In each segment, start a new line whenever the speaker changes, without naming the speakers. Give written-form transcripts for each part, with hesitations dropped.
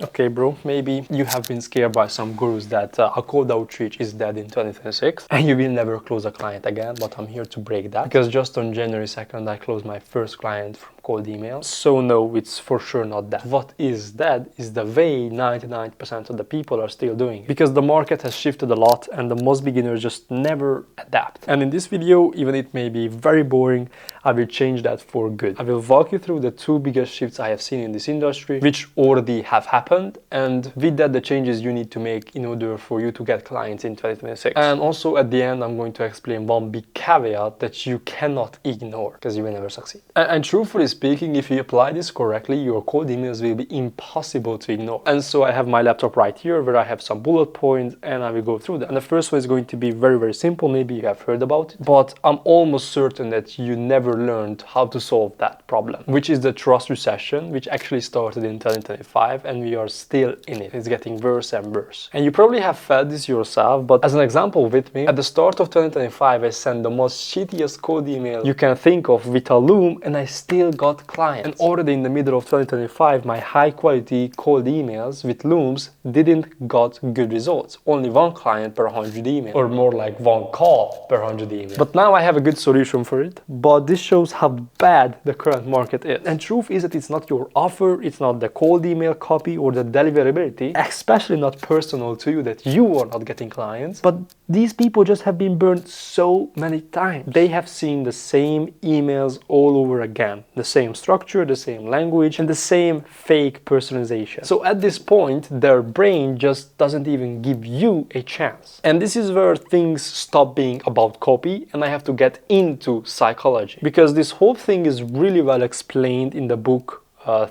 Okay, bro, maybe you have been scared by some gurus that a cold outreach is dead in 2026 and you will never close a client again, but I'm here to break that because just on January 2nd, I closed my first client from cold email. So no, it's for sure not dead. What is dead is the way 99% of the people are still doing it, because the market has shifted a lot and the most beginners just never adapt. And in this video, even it may be very boring, I will change that for good. I will walk you through the two biggest shifts I have seen in this industry, which already have happened, and with that the changes you need to make in order for you to get clients in 2026. And also at the end I'm going to explain one big caveat that you cannot ignore because you will never succeed. And truthfully speaking, if you apply this correctly, your cold emails will be impossible to ignore. And so I have my laptop right here where I have some bullet points and I will go through them. And the first one is going to be very simple. Maybe you have heard about it, but I'm almost certain that you never learned how to solve that problem, which is the trust recession, which actually started in 2025 and we are still in it. It's getting worse and worse. And you probably have felt this yourself, but as an example with me, at the start of 2025 I sent the most shittiest cold email you can think of with a loom and I still got clients. And already in the middle of 2025 my high quality cold emails with looms didn't got good results. Only one client per 100 emails, or more like one call per 100 emails. But now I have a good solution for it, but this shows how bad the current market is. And truth is that it's not your offer, it's not the cold email copy or the deliverability, especially not personal to you, that you are not getting clients, but these people just have been burned so many times. They have seen the same emails all over again, the same structure, the same language, and the same fake personalization. So at this point, their brain just doesn't even give you a chance. And this is where things stop being about copy and I have to get into psychology, because this whole thing is really well explained in the book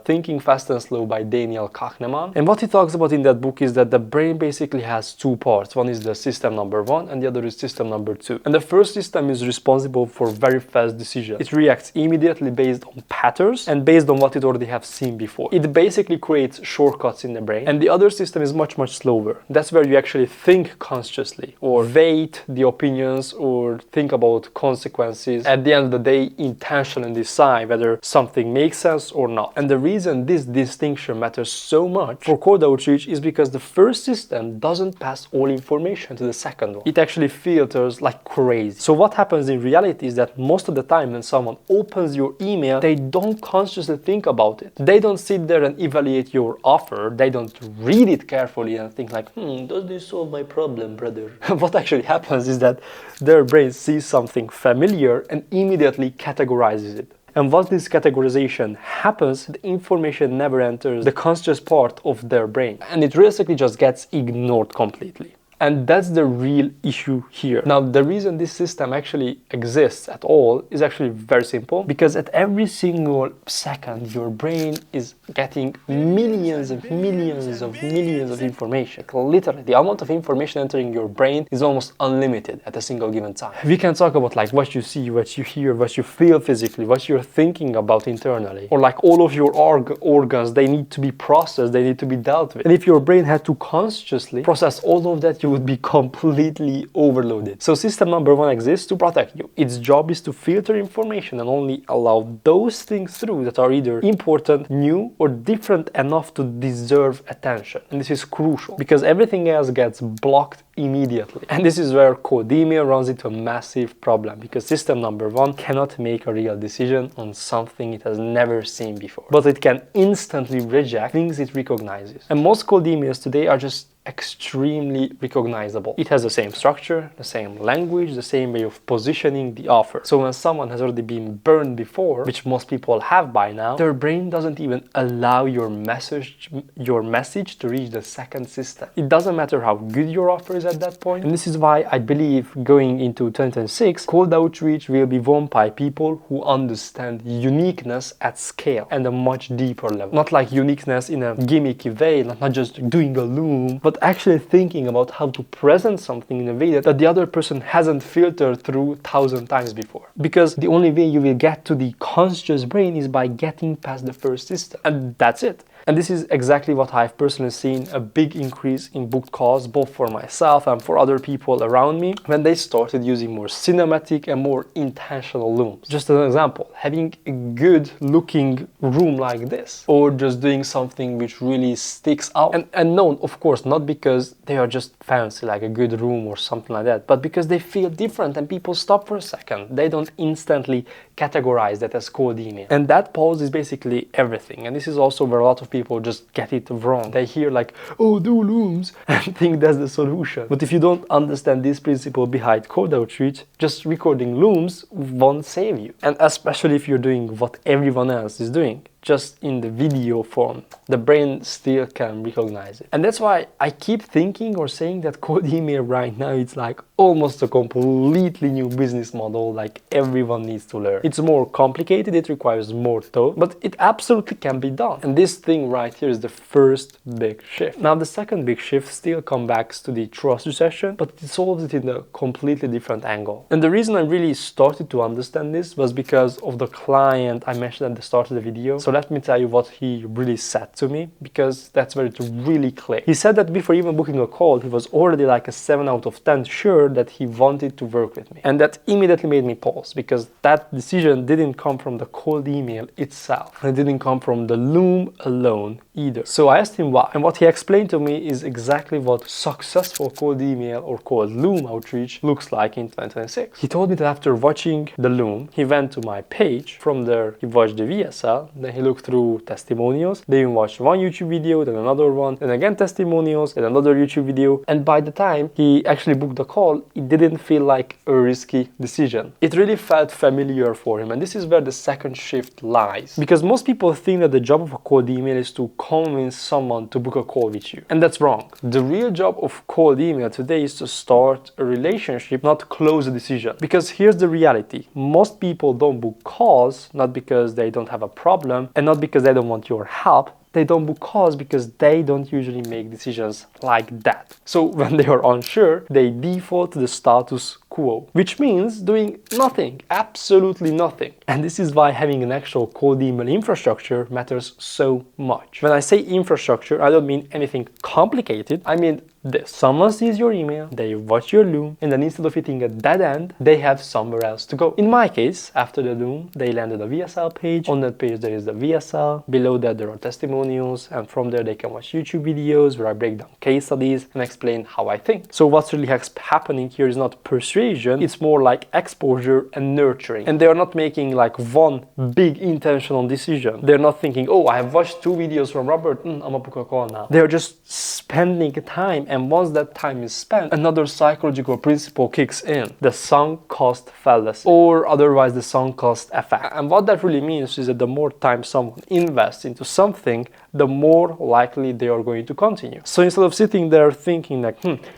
Thinking Fast and Slow by Daniel Kahneman. And what he talks about in that book is that the brain basically has two parts. One is the system number one and the other is system number two. And the first system is responsible for very fast decisions. It reacts immediately based on patterns and based on what it already have seen before. It basically creates shortcuts in the brain. And the other system is much slower. That's where you actually think consciously or weight the opinions or think about consequences. At the end of the day, intentionally decide whether something makes sense or not. And the reason this distinction matters so much for cold outreach is because the first system doesn't pass all information to the second one. It actually filters like crazy. So what happens in reality is that most of the time when someone opens your email, they don't consciously think about it. They don't sit there and evaluate your offer. They don't read it carefully and think like, does this solve my problem, brother? What actually happens is that their brain sees something familiar and immediately categorizes it. And once this categorization happens, the information never enters the conscious part of their brain. And it realistically just gets ignored completely. And that's the real issue here. Now, the reason this system actually exists at all is actually very simple, because at every single second, your brain is getting millions of information. Literally, the amount of information entering your brain is almost unlimited at a single given time. We can talk about like what you see, what you hear, what you feel physically, what you're thinking about internally, or like all of your organs, they need to be processed, they need to be dealt with. And if your brain had to consciously process all of that, you would be completely overloaded. So system number one exists to protect you. Its job is to filter information and only allow those things through that are either important, new, or different enough to deserve attention. And this is crucial because everything else gets blocked immediately. And this is where cold email runs into a massive problem, because system number one cannot make a real decision on something it has never seen before, but it can instantly reject things it recognizes. And most cold emails today are just extremely recognizable. It has the same structure, the same language, the same way of positioning the offer. So when someone has already been burned before, which most people have by now, their brain doesn't even allow your message to reach the second system. It doesn't matter how good your offer is at that point. And this is why I believe going into 2026, cold outreach will be won by people who understand uniqueness at scale and a much deeper level. Not like uniqueness in a gimmicky way, not just doing a loom, but actually thinking about how to present something in a way that the other person hasn't filtered through 1,000 times before. Because the only way you will get to the conscious brain is by getting past the first system. And that's it. And this is exactly what I've personally seen, a big increase in booked calls, both for myself and for other people around me, when they started using more cinematic and more intentional looms. Just as an example, having a good looking room like this, or just doing something which really sticks out. And known, of course, not because they are just fancy, like a good room or something like that, but because they feel different and people stop for a second. They don't instantly categorize that as cold email. And that pause is basically everything. And this is also where a lot of people just get it wrong. They hear like, oh, do looms, and think that's the solution. But if you don't understand this principle behind cold outreach, just recording looms won't save you. And especially if you're doing what everyone else is doing, just in the video form, the brain still can recognize it. And that's why I keep thinking or saying that cold email right now, it's like almost a completely new business model, like everyone needs to learn. It's more complicated, it requires more thought, but it absolutely can be done. And this thing right here is the first big shift. Now the second big shift still comes back to the trust recession, but it solves it in a completely different angle. And the reason I really started to understand this was because of the client I mentioned at the start of the video. So let me tell you what he really said to me, because that's where it really clicked. He said that before even booking a call, he was already like a 7 out of 10 sure that he wanted to work with me. And that immediately made me pause, because that decision didn't come from the cold email itself. It didn't come from the loom alone either. So I asked him why. And what he explained to me is exactly what successful cold email or cold loom outreach looks like in 2026. He told me that after watching the loom, he went to my page. From there, he watched the VSL. Then he looked through testimonials. Then he watched one YouTube video, then another one, then again testimonials, then another YouTube video. And by the time he actually booked the call, it didn't feel like a risky decision. It really felt familiar for him. And this is where the second shift lies. Because most people think that the job of a cold email is to convince someone to book a call with you. And that's wrong. The real job of cold email today is to start a relationship, not close a decision. Because here's the reality. Most people don't book calls, not because they don't have a problem and not because they don't want your help. They don't book calls because they don't usually make decisions like that. So when they are unsure, they default to the status quo, which means doing nothing, absolutely nothing. And this is why having an actual cold email infrastructure matters so much. When I say infrastructure, I don't mean anything complicated. I mean this. Someone sees your email, they watch your loom, and then instead of hitting a dead end, they have somewhere else to go. In my case, after the loom, they landed a VSL page. On that page, there is the VSL. Below that, there are testimonials, and from there, they can watch YouTube videos where I break down case studies and explain how I think. So what's really happening here is not persuasion, it's more like exposure and nurturing. And they are not making like one big intentional decision. They're not thinking, oh, I have watched 2 videos from Robert, I'm gonna book a call now. They're just spending time. And once that time is spent, another psychological principle kicks in, the sunk cost fallacy, or otherwise the sunk cost effect. And what that really means is that the more time someone invests into something, the more likely they are going to continue. So instead of sitting there thinking like,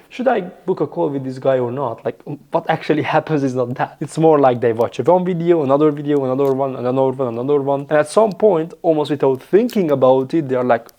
should I book a call with this guy or not? Like, what actually happens is not that. It's more like they watch one video, another one, another one. And at some point, almost without thinking about it, they're like,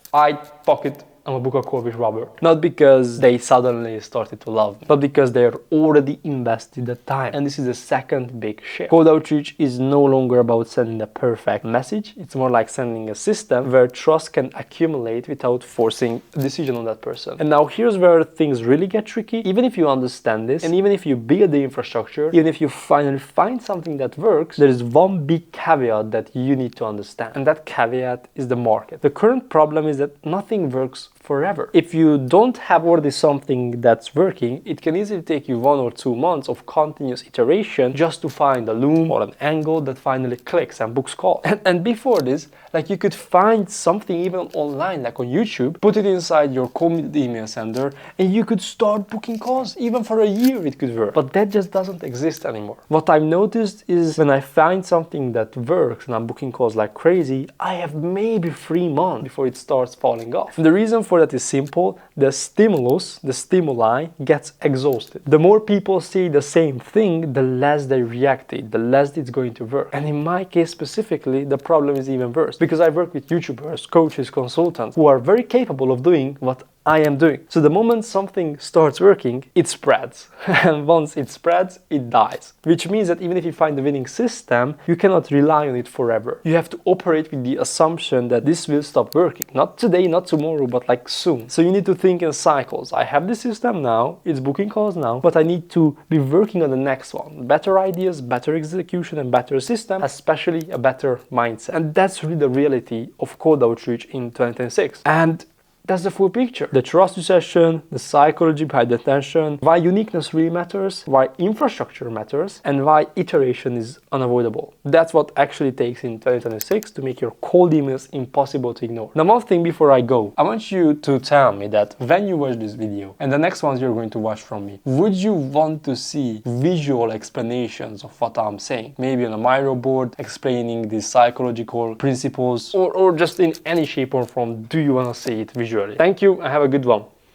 fuck it. I'm gonna book a call with Robert. Not because they suddenly started to love me, but because they're already invested the time. And this is the second big shift. Cold outreach is no longer about sending the perfect message. It's more like sending a system where trust can accumulate without forcing a decision on that person. And now here's where things really get tricky. Even if you understand this, and even if you build the infrastructure, even if you finally find something that works, there is one big caveat that you need to understand. And that caveat is the market. The current problem is that nothing works forever. If you don't have already something that's working, it can easily take you 1 or 2 months of continuous iteration just to find a loom or an angle that finally clicks and books calls. And before this, like, you could find something even online, like on YouTube, put it inside your cold email sender, and you could start booking calls. Even for a year it could work. But that just doesn't exist anymore. What I've noticed is when I find something that works and I'm booking calls like crazy, I have maybe 3 months before it starts falling off. And the reason for that is simple. The stimuli gets exhausted. The more people see the same thing, the less they react it, the less it's going to work. And in my case specifically, the problem is even worse, because I work with YouTubers, coaches, consultants who are very capable of doing what I am doing. So the moment something starts working, it spreads. And once it spreads, it dies. Which means that even if you find the winning system, you cannot rely on it forever. You have to operate with the assumption that this will stop working. Not today, not tomorrow, but like soon. So you need to think in cycles. I have this system now, it's booking calls now, but I need to be working on the next one. Better ideas, better execution, and better system, especially a better mindset. And that's really the reality of cold outreach in 2026. And that's the full picture. The trust recession, the psychology behind the attention, why uniqueness really matters, why infrastructure matters, and why iteration is unavoidable. That's what actually takes in 2026 to make your cold emails impossible to ignore. Now, one thing before I go, I want you to tell me that when you watch this video and the next ones you're going to watch from me, would you want to see visual explanations of what I'm saying? Maybe on a Miro board explaining the psychological principles, or just in any shape or form, do you want to see it visually? Thank you and have a good one.